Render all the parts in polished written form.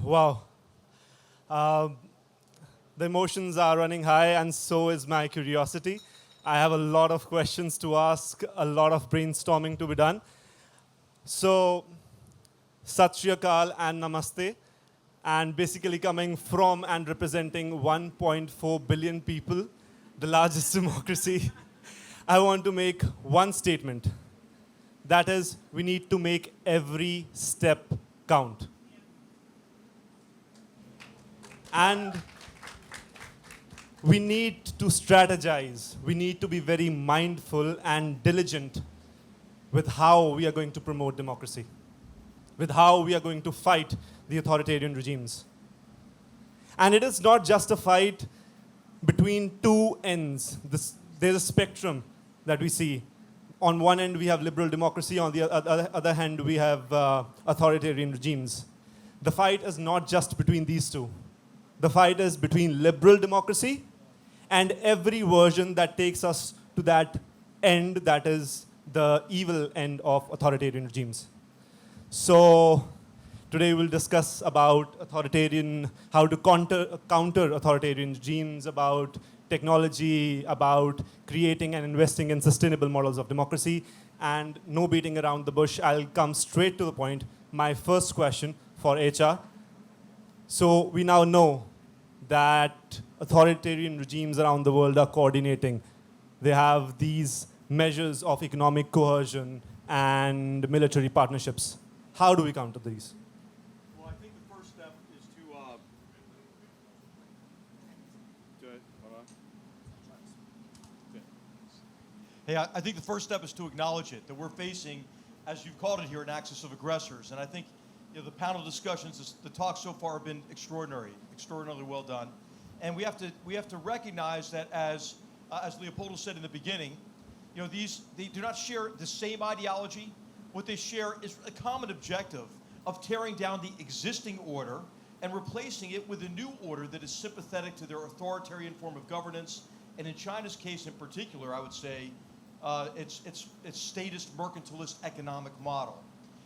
Wow. Um, the emotions are running high, and so is my curiosity. I have a lot of questions to ask, a lot of brainstorming to be done. So, Sat Shri Akal and Namaste, and basically coming from and representing 1.4 billion people, the largest democracy, I want to make one statement. That is, we need to make every step count. And we need to strategize. We need to be very mindful and diligent with how we are going to promote democracy, with how we are going to fight the authoritarian regimes. And it is not just a fight between two ends. There's a spectrum that we see. On one end, we have liberal democracy. On the other hand, we have authoritarian regimes. The fight is not just between these two. The fight is between liberal democracy and every version that takes us to that end, that is the evil end of authoritarian regimes. So today we'll discuss about how to counter authoritarian regimes, about technology, about creating and investing in sustainable models of democracy, and no beating around the bush. I'll come straight to the point. My first question for HR. So we now know that authoritarian regimes around the world are coordinating. They have these measures of economic coercion and military partnerships. How do we counter these? Well, I think the first step is to I think the first step is to acknowledge it, that we're facing, as you've called it here, an axis of aggressors. And I think the panel discussions, the talks so far have been extraordinarily well done. And we have to recognize that as Leopoldo said in the beginning, they do not share the same ideology. What they share is a common objective of tearing down the existing order and replacing it with a new order that is sympathetic to their authoritarian form of governance. And in China's case in particular, I would say its statist, mercantilist economic model.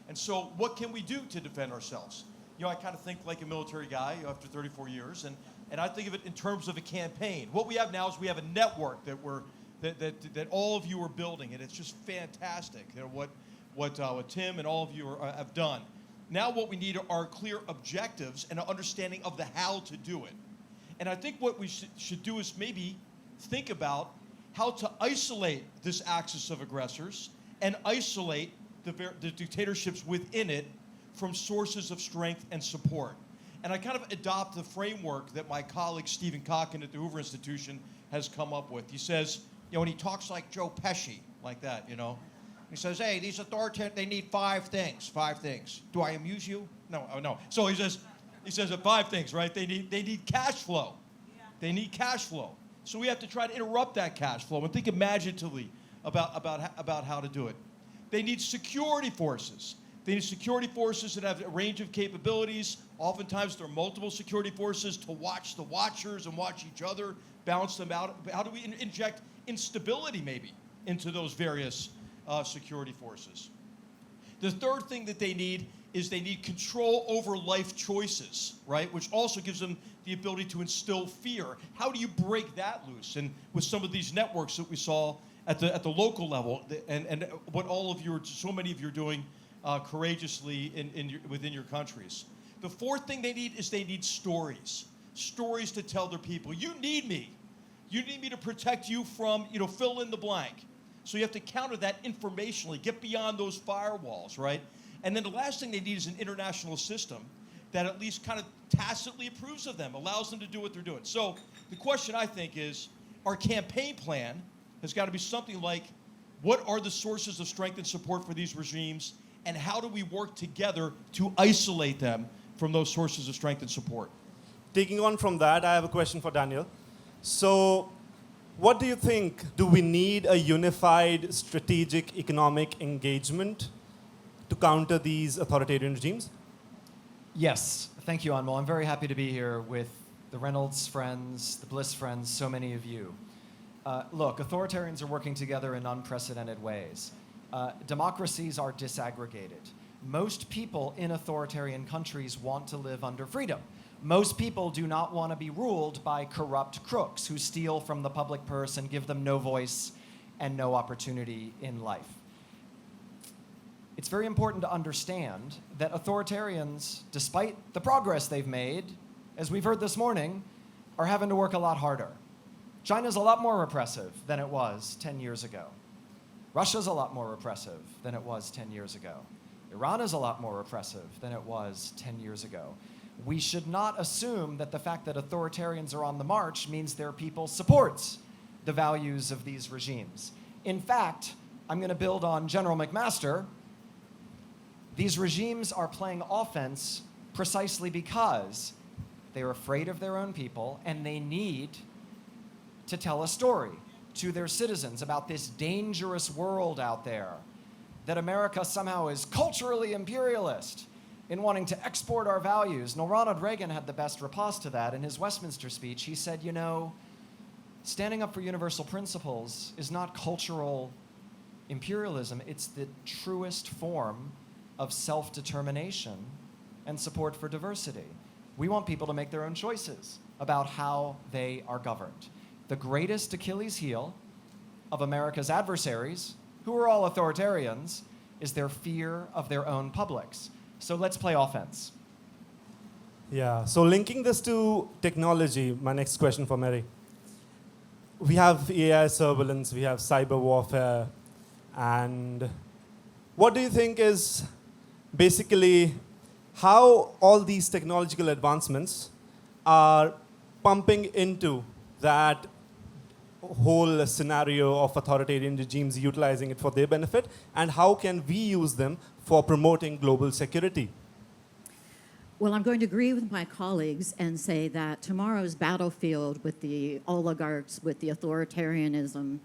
And so what can we do to defend ourselves? I kind of think like a military guy after 34 years, and I think of it in terms of a campaign. What we have now is we have a network that all of you are building, and it's just fantastic. What Tim and all of you have done. Now what we need are clear objectives and an understanding of the how to do it. And I think what we should do is maybe think about how to isolate this axis of aggressors and isolate the dictatorships within it from sources of strength and support. And I kind of adopt the framework that my colleague Stephen Cocken at the Hoover Institution has come up with. He says, when he talks like Joe Pesci, like that, he says, hey, these authoritarians, they need five things. Do I amuse you? No, oh, no. So he says 5 things, right? They need cash flow. Yeah. They need cash flow. So we have to try to interrupt that cash flow and think imaginatively about how to do it. They need security forces. They need security forces that have a range of capabilities. Oftentimes there are multiple security forces to watch the watchers and watch each other, balance them out. How do we inject instability maybe into those various security forces? The third thing that they need is they need control over life choices, right? Which also gives them the ability to instill fear. How do you break that loose? And with some of these networks that we saw at the local level, and what so many of you are doing courageously within your countries. The fourth thing they need is they need stories to tell their people. You need me to protect you from, fill in the blank. So you have to counter that informationally, get beyond those firewalls, right? And then the last thing they need is an international system that at least kind of tacitly approves of them, allows them to do what they're doing. So the question, I think, is our campaign plan has got to be something like, what are the sources of strength and support for these regimes, and how do we work together to isolate them from those sources of strength and support? Taking on from that, I have a question for Daniel. So what do you think? Do we need a unified strategic economic engagement to counter these authoritarian regimes? Yes. Thank you, Anmol. I'm very happy to be here with the Reynolds friends, the Bliss friends, so many of you. Look, authoritarians are working together in unprecedented ways. Democracies are disaggregated. Most people in authoritarian countries want to live under freedom. Most people do not want to be ruled by corrupt crooks who steal from the public purse and give them no voice and no opportunity in life. It's very important to understand that authoritarians, despite the progress they've made, as we've heard this morning, are having to work a lot harder. China's a lot more repressive than it was 10 years ago. Russia's a lot more repressive than it was 10 years ago. Iran is a lot more repressive than it was 10 years ago. We should not assume that the fact that authoritarians are on the march means their people supports the values of these regimes. In fact, I'm going to build on General McMaster. These regimes are playing offense precisely because they're afraid of their own people and they need to tell a story to their citizens about this dangerous world out there, that America somehow is culturally imperialist in wanting to export our values. Now, Ronald Reagan had the best riposte to that in his Westminster speech. He said, you know, standing up for universal principles is not cultural imperialism. It's the truest form of self-determination and support for diversity. We want people to make their own choices about how they are governed. The greatest Achilles heel of America's adversaries, who are all authoritarians, is their fear of their own publics. So let's play offense. Yeah, so linking this to technology, my next question for Mary. We have AI surveillance, we have cyber warfare, and what do you think is basically how all these technological advancements are pumping into that whole scenario of authoritarian regimes utilizing it for their benefit, and how can we use them for promoting global security? Well, I'm going to agree with my colleagues and say that tomorrow's battlefield with the oligarchs, with the authoritarianism,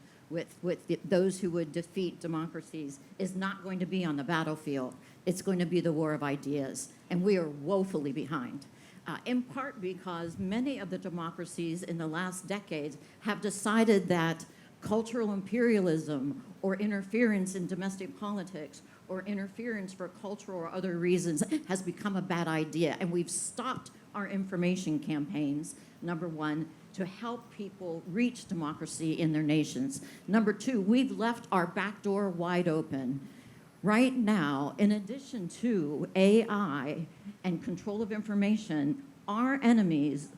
those who would defeat democracies is not going to be on the battlefield. It's going to be the war of ideas, and we are woefully behind. In part because many of the democracies in the last decades have decided that cultural imperialism or interference in domestic politics or interference for cultural or other reasons has become a bad idea. And we've stopped our information campaigns, number one, to help people reach democracy in their nations. Number two, we've left our back door wide open. Right now, in addition to AI and control of information, our enemies,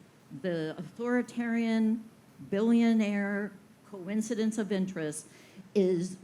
the authoritarian, billionaire coincidence of interest, is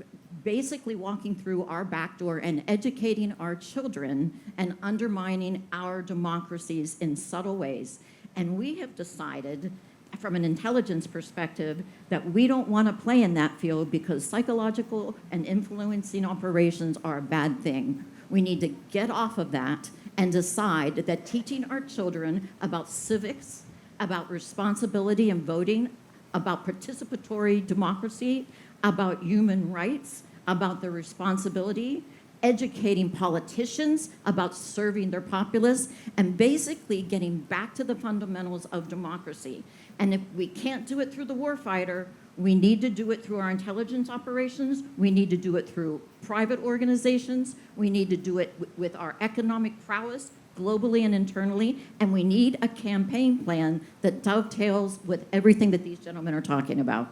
basically walking through our back door and educating our children and undermining our democracies in subtle ways. And we have decided, from an intelligence perspective, that we don't want to play in that field because psychological and influencing operations are a bad thing. We need to get off of that and decide that teaching our children about civics, about responsibility and voting, about participatory democracy, about human rights, about the responsibility, educating politicians about serving their populace, and basically getting back to the fundamentals of democracy. And if we can't do it through the warfighter, we need to do it through our intelligence operations, we need to do it through private organizations, we need to do it with our economic prowess, globally and internally, and we need a campaign plan that dovetails with everything that these gentlemen are talking about.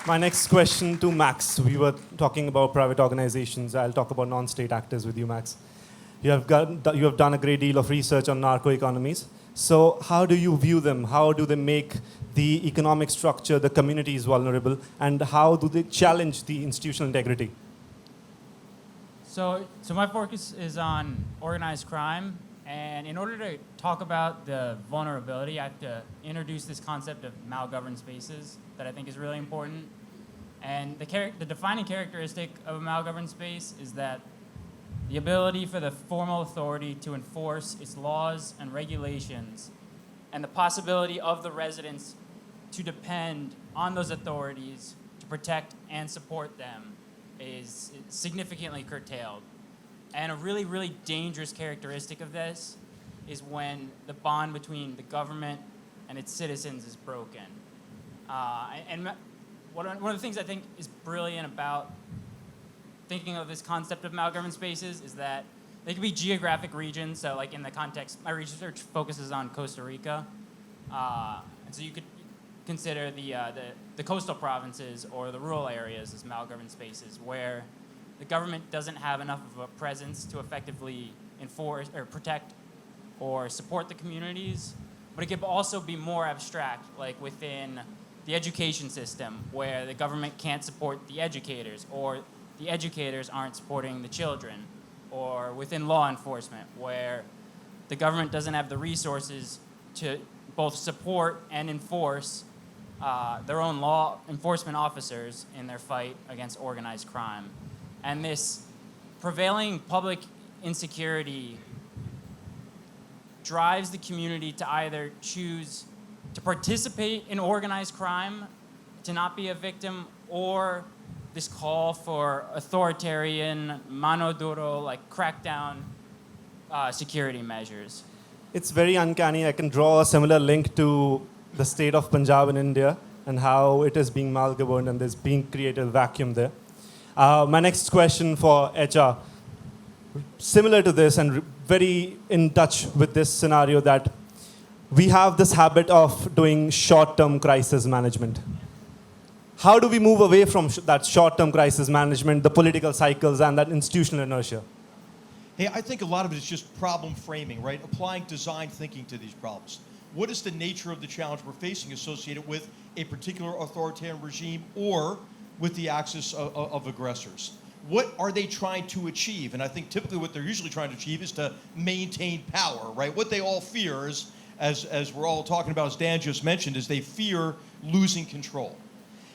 My next question to Max. We were talking about private organizations. I'll talk about non-state actors with you, Max. You have done a great deal of research on narco-economies. So how do you view them? How do they make the economic structure, the communities vulnerable? And how do they challenge the institutional integrity? So my focus is on organized crime. And in order to talk about the vulnerability, I have to introduce this concept of malgoverned spaces that I think is really important. And the defining characteristic of a malgoverned space is that the ability for the formal authority to enforce its laws and regulations, and the possibility of the residents to depend on those authorities to protect and support them is significantly curtailed. And a really, really dangerous characteristic of this is when the bond between the government and its citizens is broken. And one of the things I think is brilliant about thinking of this concept of malgoverned spaces is that they could be geographic regions. So like in the context, my research focuses on Costa Rica. And so you could consider the coastal provinces or the rural areas as malgoverned spaces where the government doesn't have enough of a presence to effectively enforce or protect or support the communities. But it could also be more abstract, like within the education system, where the government can't support the educators, or the educators aren't supporting the children, or within law enforcement, where the government doesn't have the resources to both support and enforce their own law enforcement officers in their fight against organized crime. And this prevailing public insecurity drives the community to either choose to participate in organized crime, to not be a victim, or this call for authoritarian, mano duro, like crackdown security measures. It's very uncanny. I can draw a similar link to the state of Punjab in India and how it is being malgoverned and there's being created a vacuum there. My next question for HR, similar to this and very in touch with this scenario, that we have this habit of doing short-term crisis management. How do we move away from that short-term crisis management, the political cycles, and that institutional inertia? Hey, I think a lot of it is just problem framing, right? Applying design thinking to these problems. What is the nature of the challenge we're facing associated with a particular authoritarian regime or with the axis of aggressors? What are they trying to achieve? And I think typically what they're usually trying to achieve is to maintain power, right? What they all fear is, as we're all talking about, as Dan just mentioned, is they fear losing control.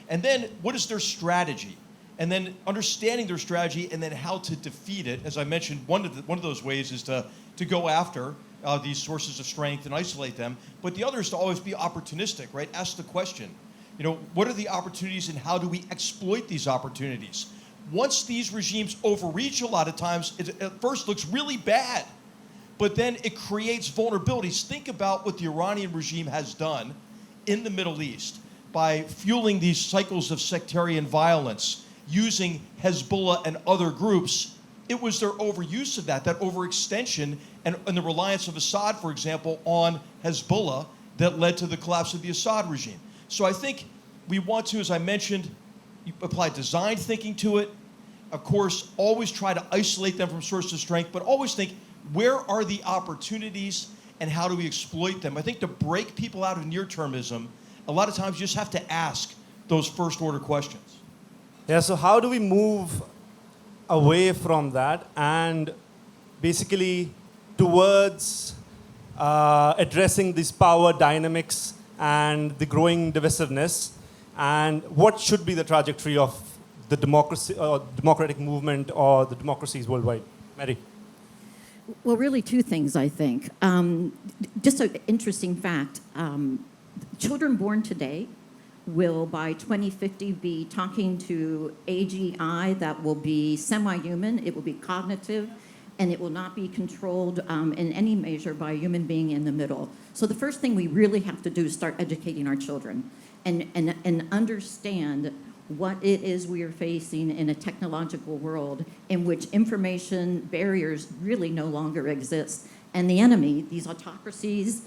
And then what is their strategy? And then understanding their strategy and then how to defeat it. As I mentioned, one of those ways is to go after these sources of strength and isolate them. But the other is to always be opportunistic, right? Ask the question, what are the opportunities and how do we exploit these opportunities? Once these regimes overreach, a lot of times, it at first looks really bad, but then it creates vulnerabilities. Think about what the Iranian regime has done in the Middle East by fueling these cycles of sectarian violence, using Hezbollah and other groups. It was their overuse of that overextension, and the reliance of Assad, for example, on Hezbollah that led to the collapse of the Assad regime. So I think we want to, as I mentioned, apply design thinking to it. Of course, always try to isolate them from sources of strength, but always think, where are the opportunities and how do we exploit them? I think to break people out of near-termism, a lot of times you just have to ask those first-order questions. Yeah, so how do we move away from that and basically towards addressing these power dynamics and the growing divisiveness, and what should be the trajectory of the democratic movement or the democracies worldwide? Mary? Well, really two things, I think. Just an interesting fact. Children born today will, by 2050, be talking to AGI that will be semi-human, it will be cognitive, and it will not be controlled in any measure by a human being in the middle. So the first thing we really have to do is start educating our children and understand what it is we are facing in a technological world in which information barriers really no longer exist. And the enemy, these autocracies,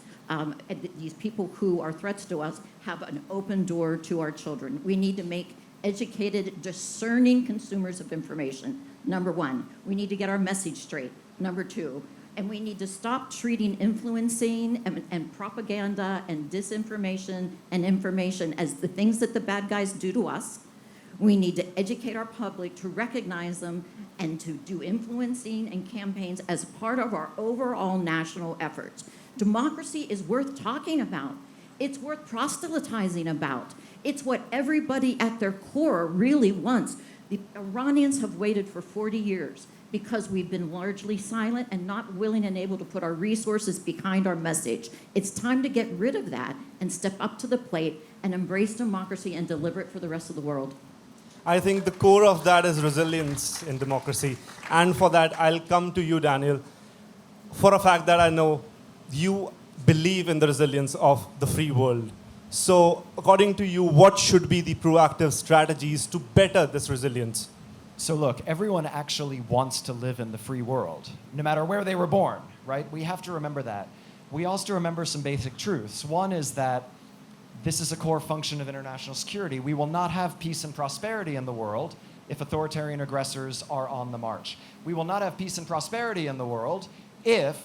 these people who are threats to us, have an open door to our children. We need to make educated, discerning consumers of information, number one. We need to get our message straight, number two. And we need to stop treating influencing and propaganda and disinformation and information as the things that the bad guys do to us. We need to educate our public to recognize them and to do influencing and campaigns as part of our overall national efforts. Democracy is worth talking about. It's worth proselytizing about. It's what everybody at their core really wants. The Iranians have waited for 40 years because we've been largely silent and not willing and able to put our resources behind our message. It's time to get rid of that and step up to the plate and embrace democracy and deliver it for the rest of the world. I think the core of that is resilience in democracy. And for that, I'll come to you, Daniel. For a fact that I know you believe in the resilience of the free world. So according to you, what should be the proactive strategies to better this resilience? So look, everyone actually wants to live in the free world, no matter where they were born, right? We have to remember that. We also have to remember some basic truths. One is that this is a core function of international security. We will not have peace and prosperity in the world if authoritarian aggressors are on the march. We will not have peace and prosperity in the world if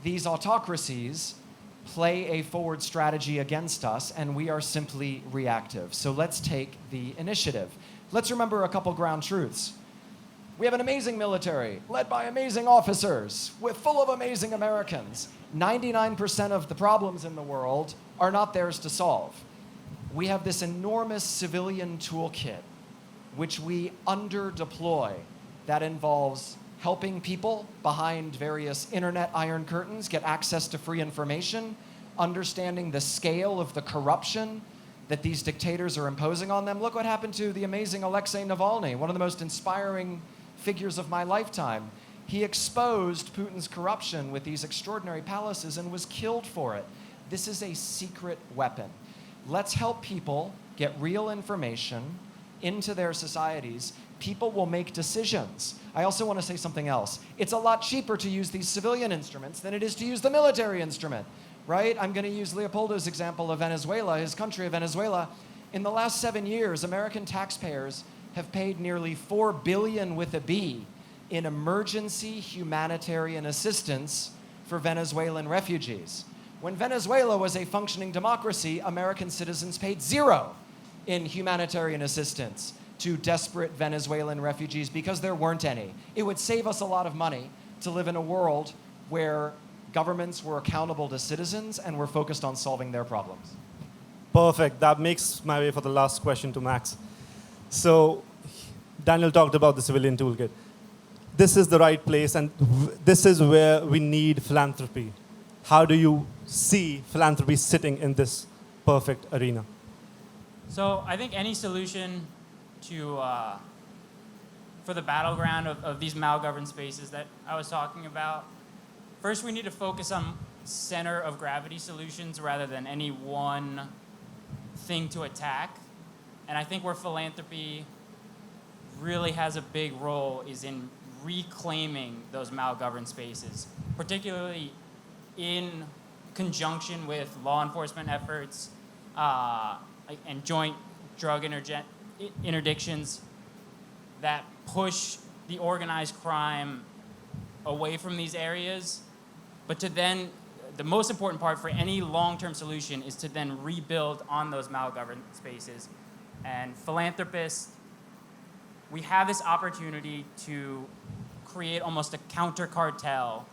these autocracies play a forward strategy against us and we are simply reactive. So let's take the initiative. Let's remember a couple ground truths. We have an amazing military led by amazing officers full of amazing Americans. 99% of the problems in the world are not theirs to solve. We have this enormous civilian toolkit which we under-deploy that involves helping people behind various internet iron curtains get access to free information, understanding the scale of the corruption that these dictators are imposing on them. Look what happened to the amazing Alexei Navalny, one of the most inspiring figures of my lifetime. He exposed Putin's corruption with these extraordinary palaces and was killed for it. This is a secret weapon. Let's help people get real information into their societies. People will make decisions. I also want to say something else. It's a lot cheaper to use these civilian instruments than it is to use the military instrument, right? I'm going to use Leopoldo's example of Venezuela, his country of Venezuela. In the last 7 years, American taxpayers have paid nearly $4 billion with a B in emergency humanitarian assistance for Venezuelan refugees. When Venezuela was a functioning democracy, American citizens paid zero in humanitarian assistance to desperate Venezuelan refugees because there weren't any. It would save us a lot of money to live in a world where governments were accountable to citizens and were focused on solving their problems. Perfect. That makes my way for the last question to Max. So Daniel talked about the civilian toolkit. This is the right place, and this is where we need philanthropy. How do you see philanthropy sitting in this perfect arena? So I think any solution for the battleground of these malgoverned spaces that I was talking about, first we need to focus on center of gravity solutions rather than any one thing to attack. And I think where philanthropy really has a big role is in reclaiming those malgoverned spaces, particularly in conjunction with law enforcement efforts and joint drug interdictions that push the organized crime away from these areas. But to then, the most important part for any long-term solution is to then rebuild on those malgoverned spaces. And philanthropists, we have this opportunity to create almost a counter-cartel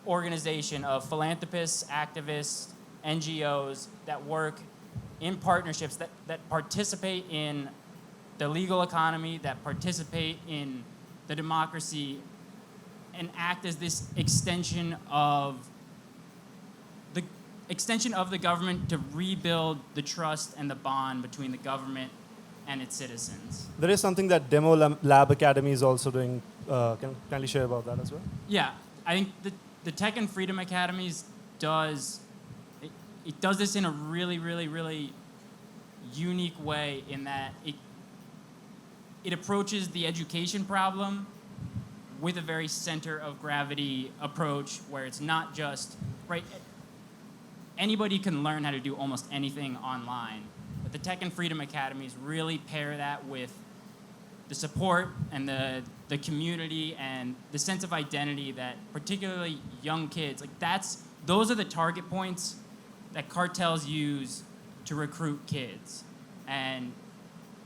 organization of philanthropists, activists, NGOs that work in partnerships that participate in the legal economy, that participate in the democracy, and act as this extension of the government to rebuild the trust and the bond between the government and its citizens. There is something that Demo Lab Academy is also doing. Can you share about that as well? Yeah, I think the Tech and Freedom Academies does this in a really, really, really unique way in that it approaches the education problem with a very center of gravity approach where it's not just, right, anybody can learn how to do almost anything online. But the Tech and Freedom Academies really pair that with the support and the community and the sense of identity that particularly young kids, those are the target points that cartels use to recruit kids. And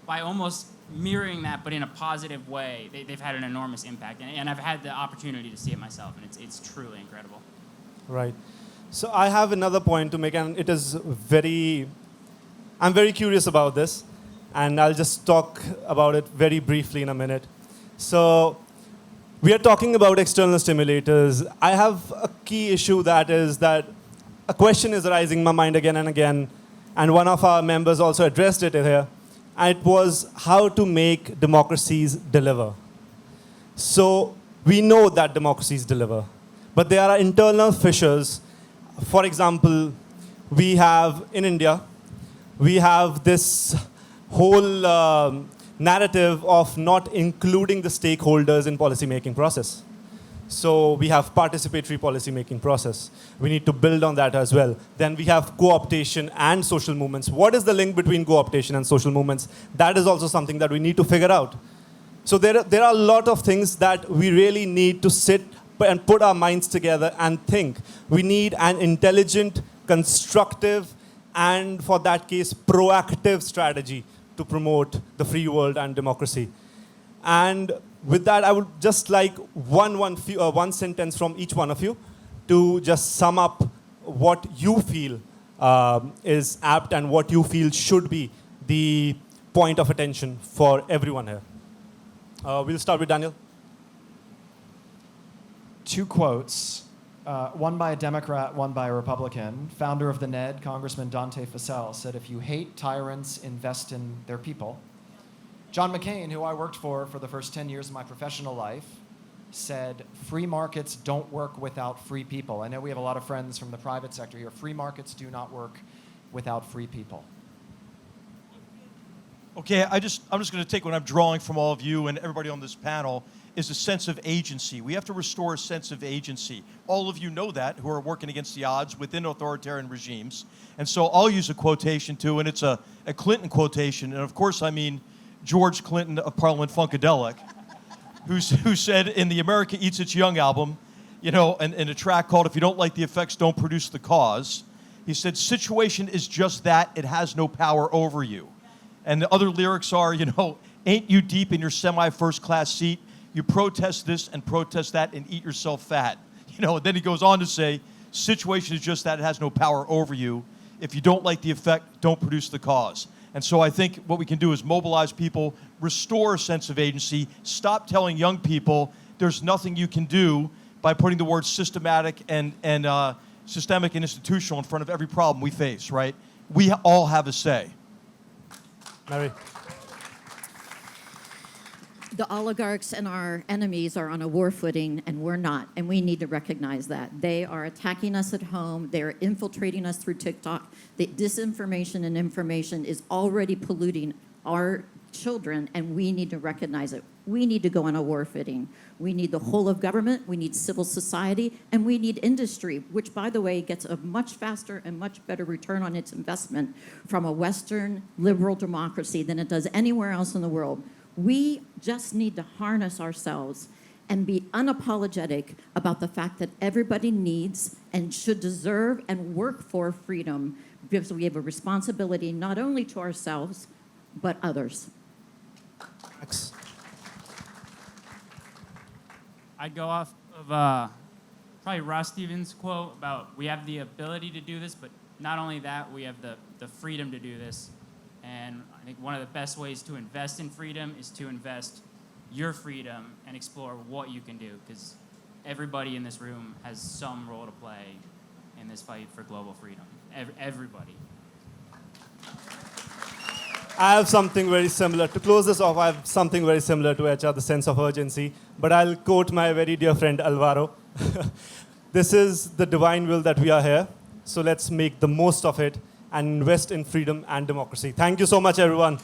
by almost mirroring that, but in a positive way, they've had an enormous impact. And I've had the opportunity to see it myself, and it's truly incredible. Right. So I have another point to make, and it is I'm very curious about this, and I'll just talk about it very briefly in a minute. So we are talking about external stimulators. I have a key issue that is that a question is arising in my mind again and again, and one of our members also addressed it here, and it was how to make democracies deliver. So we know that democracies deliver, but there are internal fissures. For example, we have in India, we have this whole narrative of not including the stakeholders in policy-making process. So we have participatory policy-making process. We need to build on that as well. Then we have co-optation and social movements. What is the link between co-optation and social movements? That is also something that we need to figure out. So there are a lot of things that we really need to sit and put our minds together and think. We need an intelligent, constructive, and for that case, proactive strategy to promote the free world and democracy. And with that, I would just like one sentence from each one of you to just sum up what you feel is apt and what you feel should be the point of attention for everyone here. We'll start with Daniel. Two quotes, one by a Democrat, one by a Republican. Founder of the NED, Congressman Dante Fascell, said, "If you hate tyrants, invest in their people." John McCain, who I worked for the first 10 years of my professional life, said, "Free markets don't work without free people." I know we have a lot of friends from the private sector here. Free markets do not work without free people. Okay, I'm just going to take what I'm drawing from all of you and everybody on this panel is a sense of agency. We have to restore a sense of agency. All of you know that, who are working against the odds within authoritarian regimes. And so I'll use a quotation too, and it's a Clinton quotation. And of course, I mean George Clinton of Parliament Funkadelic, who said in the America Eats Its Young album, you know, in a track called "If You Don't Like the Effects, Don't Produce the Cause," he said, "Situation is just that, it has no power over you." And the other lyrics are, you know, "Ain't you deep in your semi-first class seat? You protest this and protest that and eat yourself fat." You know, and then he goes on to say, "Situation is just that, it has no power over you. If you don't like the effect, don't produce the cause." And so I think what we can do is mobilize people, restore a sense of agency, stop telling young people there's nothing you can do by putting the words systematic and systemic and institutional in front of every problem we face, right? We all have a say. Mary. The oligarchs and our enemies are on a war footing, and we're not, and we need to recognize that. They are attacking us at home. They're infiltrating us through TikTok. The disinformation and information is already polluting our children, and we need to recognize it. We need to go on a war footing. We need the whole of government, we need civil society, and we need industry, which, by the way, gets a much faster and much better return on its investment from a Western liberal democracy than it does anywhere else in the world. We just need to harness ourselves and be unapologetic about the fact that everybody needs and should deserve and work for freedom, because we have a responsibility not only to ourselves, but others. Thanks. I'd go off of probably Ross Stevens' quote about we have the ability to do this, but not only that, we have the freedom to do this. And I think one of the best ways to invest in freedom is to invest your freedom and explore what you can do, because everybody in this room has some role to play in this fight for global freedom. Everybody. I have something very similar. To close this off, I have something very similar to HR, the sense of urgency. But I'll quote my very dear friend Alvaro. "This is the divine will that we are here. So let's make the most of it and invest in freedom and democracy." Thank you so much, everyone.